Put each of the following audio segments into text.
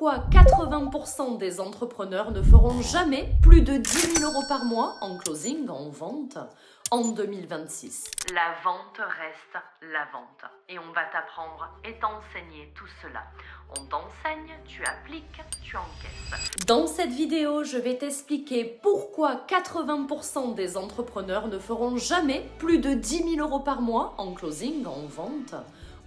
pourquoi 80% des entrepreneurs ne feront jamais plus de 10 000 euros par mois en closing, en vente, en 2026. La vente reste la vente. Et on va t'apprendre et t'enseigner tout cela. On t'enseigne, tu appliques, tu encaisses. Dans cette vidéo, je vais t'expliquer pourquoi 80% des entrepreneurs ne feront jamais plus de 10 000 euros par mois en closing, en vente,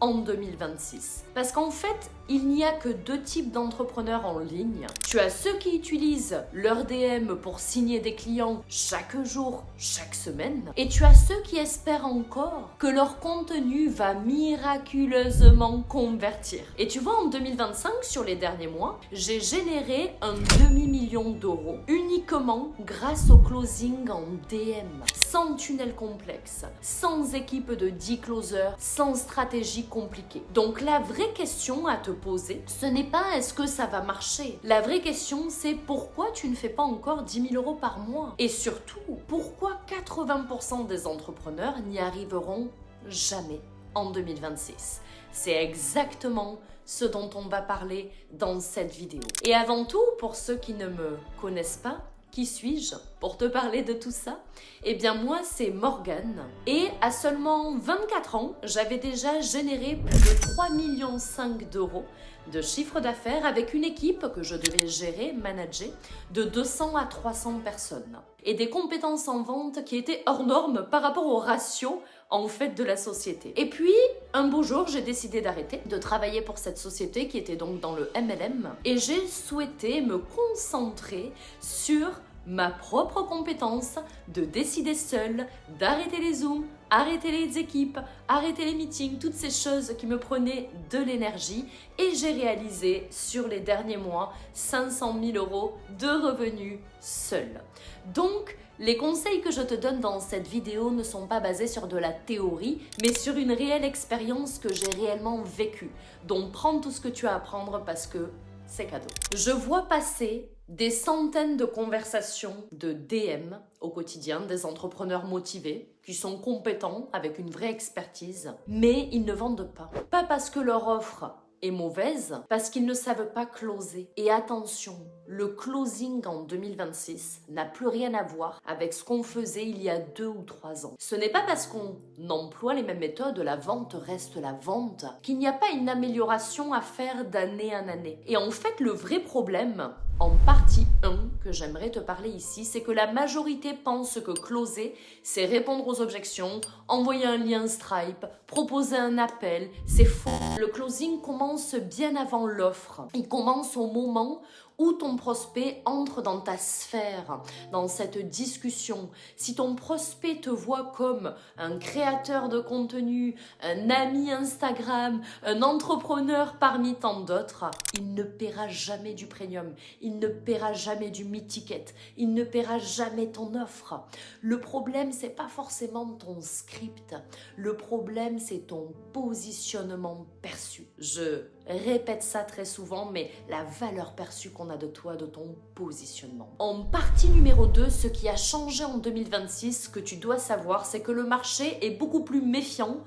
en 2026. Parce qu'en fait, il n'y a que deux types d'entrepreneurs en ligne. Tu as ceux qui utilisent leur DM pour signer des clients chaque jour, chaque semaine. Et tu as ceux qui espèrent encore que leur contenu va miraculeusement convertir. Et tu vois, en 2025, sur les derniers mois, j'ai généré un demi-million d'euros uniquement grâce au closing en DM. Sans tunnel complexe, sans équipe de 10 closers, sans stratégie compliquée. Donc la vraie question à te poser, ce n'est pas est-ce que ça va marcher. La vraie question, c'est pourquoi tu ne fais pas encore 10 000 euros par mois. Et surtout, pourquoi 80% des entrepreneurs n'y arriveront jamais en 2026. C'est exactement ce dont on va parler dans cette vidéo. Et avant tout, pour ceux qui ne me connaissent pas, qui suis-je pour te parler de tout ça? Eh bien moi c'est Morgane et à seulement 24 ans, j'avais déjà généré plus de 3,5 millions d'euros de chiffre d'affaires avec une équipe que je devais gérer, manager, de 200 à 300 personnes. Et des compétences en vente qui étaient hors normes par rapport au ratio en fait de la société. Et puis, un beau jour, j'ai décidé d'arrêter de travailler pour cette société qui était donc dans le MLM et j'ai souhaité me concentrer sur ma propre compétence de décider seule, d'arrêter les Zooms, arrêter les équipes, arrêter les meetings, toutes ces choses qui me prenaient de l'énergie et j'ai réalisé sur les derniers mois 500 000 euros de revenus seule. Donc, les conseils que je te donne dans cette vidéo ne sont pas basés sur de la théorie, mais sur une réelle expérience que j'ai réellement vécue. Donc, prends tout ce que tu as à apprendre parce que c'est cadeau. Je vois passer des centaines de conversations de DM au quotidien, des entrepreneurs motivés, qui sont compétents, avec une vraie expertise, mais ils ne vendent pas. Pas parce que leur offre est mauvaise, parce qu'ils ne savent pas closer. Et attention, le closing en 2026 n'a plus rien à voir avec ce qu'on faisait il y a 2 ou 3 ans. Ce n'est pas parce qu'on emploie les mêmes méthodes, la vente reste la vente, qu'il n'y a pas une amélioration à faire d'année en année. Et en fait, le vrai problème, en partie 1, que j'aimerais te parler ici, c'est que la majorité pense que closer, c'est répondre aux objections, envoyer un lien Stripe, proposer un appel, c'est faux. Le closing commence bien avant l'offre. Il commence au moment où ton prospect entre dans ta sphère, dans cette discussion. Si ton prospect te voit comme un créateur de contenu, un ami Instagram, un entrepreneur parmi tant d'autres, il ne paiera jamais du premium, il ne paiera jamais du mid-ticket, il ne paiera jamais ton offre. Le problème, c'est pas forcément ton script, le problème, c'est ton positionnement perçu. Je répète ça très souvent, mais la valeur perçue qu'on a de toi, de ton positionnement. En partie numéro 2, ce qui a changé en 2026, que tu dois savoir, c'est que le marché est beaucoup plus méfiant,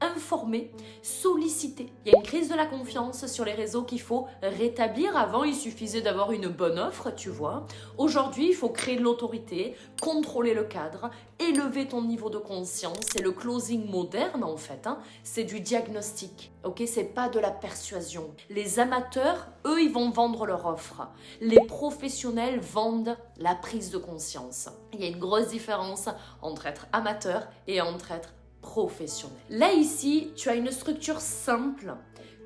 informé, sollicité. Il y a une crise de la confiance sur les réseaux qu'il faut rétablir. Avant, il suffisait d'avoir une bonne offre, tu vois. Aujourd'hui, il faut créer de l'autorité, contrôler le cadre, élever ton niveau de conscience. C'est le closing moderne, en fait. C'est du diagnostic. Ok, c'est pas de la persuasion. Les amateurs, eux, ils vont vendre leur offre. Les professionnels vendent la prise de conscience. Il y a une grosse différence entre être amateur et entre être professionnel. Là ici, tu as une structure simple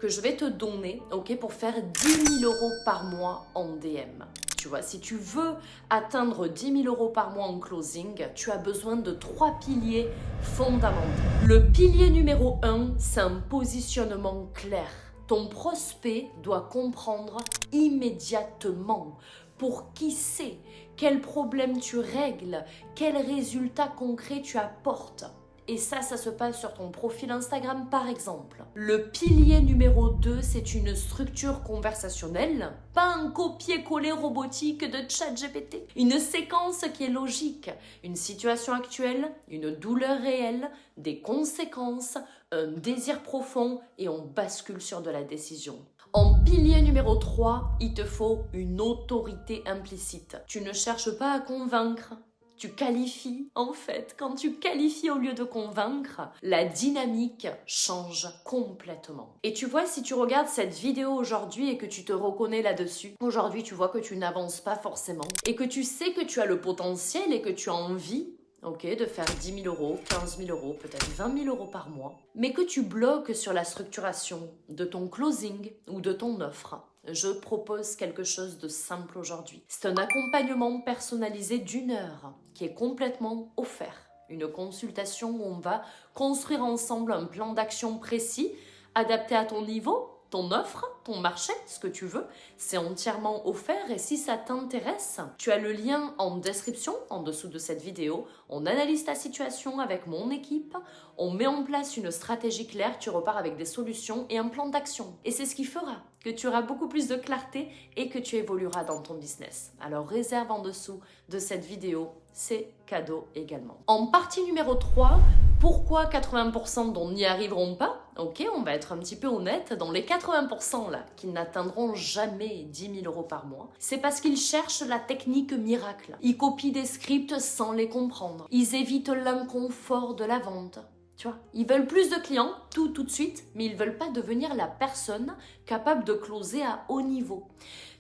que je vais te donner, ok, pour faire 10 000 euros par mois en DM. Tu vois, si tu veux atteindre 10 000 euros par mois en closing, tu as besoin de 3 piliers fondamentaux. Le pilier numéro 1, c'est un positionnement clair. Ton prospect doit comprendre immédiatement pour qui c'est, quel problème tu règles, quel résultat concret tu apportes. Et ça se passe sur ton profil Instagram par exemple. Le pilier numéro 2, c'est une structure conversationnelle, pas un copier-coller robotique de ChatGPT. Une séquence qui est logique, une situation actuelle, une douleur réelle, des conséquences, un désir profond et on bascule sur de la décision. En pilier numéro 3, il te faut une autorité implicite. Tu ne cherches pas à convaincre, tu qualifies. En fait, quand tu qualifies au lieu de convaincre, la dynamique change complètement. Et tu vois, si tu regardes cette vidéo aujourd'hui et que tu te reconnais là-dessus, aujourd'hui tu vois que tu n'avances pas forcément et que tu sais que tu as le potentiel et que tu as envie de faire 10 000 euros, 15 000 euros, peut-être 20 000 euros par mois, mais que tu bloques sur la structuration de ton closing ou de ton offre. Je propose quelque chose de simple aujourd'hui. C'est un accompagnement personnalisé d'1 heure qui est complètement offert. Une consultation où on va construire ensemble un plan d'action précis, adapté à ton niveau, ton offre, ton marché, ce que tu veux. C'est entièrement offert et si ça t'intéresse, tu as le lien en description, en dessous de cette vidéo. On analyse ta situation avec mon équipe, on met en place une stratégie claire, tu repars avec des solutions et un plan d'action. Et c'est ce qui fera que tu auras beaucoup plus de clarté et que tu évolueras dans ton business. Alors réserve en dessous de cette vidéo, c'est cadeau également. En partie numéro 3, pourquoi 80% dont n'y arriveront pas? Ok, on va être un petit peu honnête, dans les 80% là, qui n'atteindront jamais 10 000 euros par mois, c'est parce qu'ils cherchent la technique miracle. Ils copient des scripts sans les comprendre. Ils évitent l'inconfort de la vente. Tu vois, ils veulent plus de clients, tout de suite, mais ils ne veulent pas devenir la personne capable de closer à haut niveau.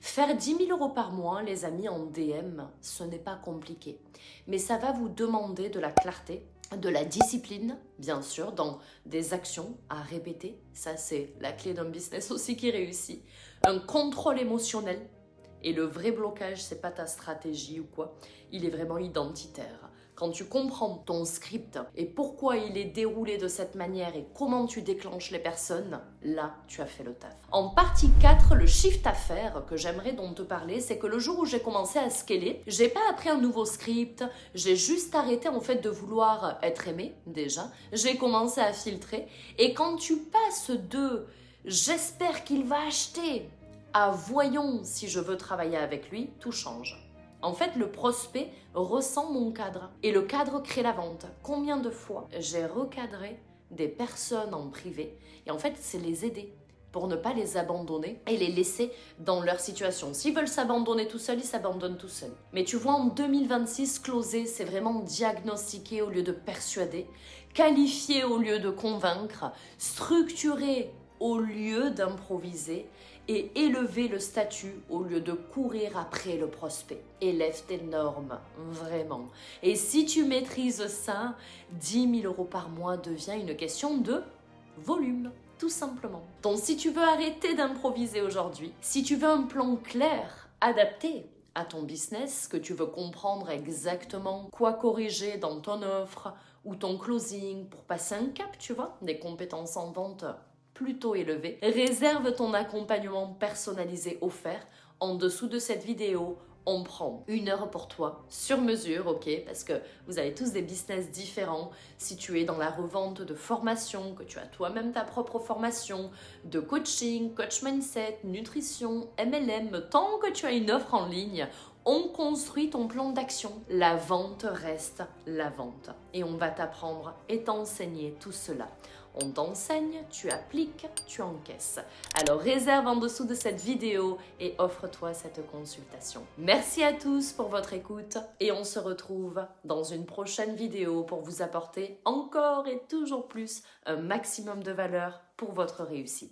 Faire 10 000 euros par mois, les amis, en DM, ce n'est pas compliqué. Mais ça va vous demander de la clarté, de la discipline, bien sûr, dans des actions à répéter. Ça, c'est la clé d'un business aussi qui réussit. Un contrôle émotionnel. Et le vrai blocage, c'est pas ta stratégie ou quoi. Il est vraiment identitaire. Quand tu comprends ton script et pourquoi il est déroulé de cette manière et comment tu déclenches les personnes, là, tu as fait le taf. En partie 4, le shift à faire que j'aimerais dont te parler, c'est que le jour où j'ai commencé à scaler, j'ai pas appris un nouveau script, j'ai juste arrêté en fait de vouloir être aimé, déjà. J'ai commencé à filtrer et quand tu passes de « j'espère qu'il va acheter » à « voyons si je veux travailler avec lui », tout change. En fait, le prospect ressent mon cadre et le cadre crée la vente. Combien de fois j'ai recadré des personnes en privé et en fait, c'est les aider pour ne pas les abandonner et les laisser dans leur situation. S'ils veulent s'abandonner tout seuls, ils s'abandonnent tout seuls. Mais tu vois, en 2026, closer, c'est vraiment diagnostiquer au lieu de persuader, qualifier au lieu de convaincre, structurer au lieu d'improviser et élever le statut au lieu de courir après le prospect. Élève tes normes, vraiment. Et si tu maîtrises ça, 10 000 euros par mois devient une question de volume, tout simplement. Donc si tu veux arrêter d'improviser aujourd'hui, si tu veux un plan clair, adapté à ton business, que tu veux comprendre exactement quoi corriger dans ton offre ou ton closing pour passer un cap, tu vois, des compétences en vente plutôt élevé, réserve ton accompagnement personnalisé offert. En dessous de cette vidéo, on prend 1 heure pour toi, sur mesure, ok? Parce que vous avez tous des business différents. Si tu es dans la revente de formation, que tu as toi-même ta propre formation, de coaching, coach mindset, nutrition, MLM, tant que tu as une offre en ligne, on construit ton plan d'action. La vente reste la vente. Et on va t'apprendre et t'enseigner tout cela. On t'enseigne, tu appliques, tu encaisses. Alors réserve en dessous de cette vidéo et offre-toi cette consultation. Merci à tous pour votre écoute et on se retrouve dans une prochaine vidéo pour vous apporter encore et toujours plus un maximum de valeur pour votre réussite.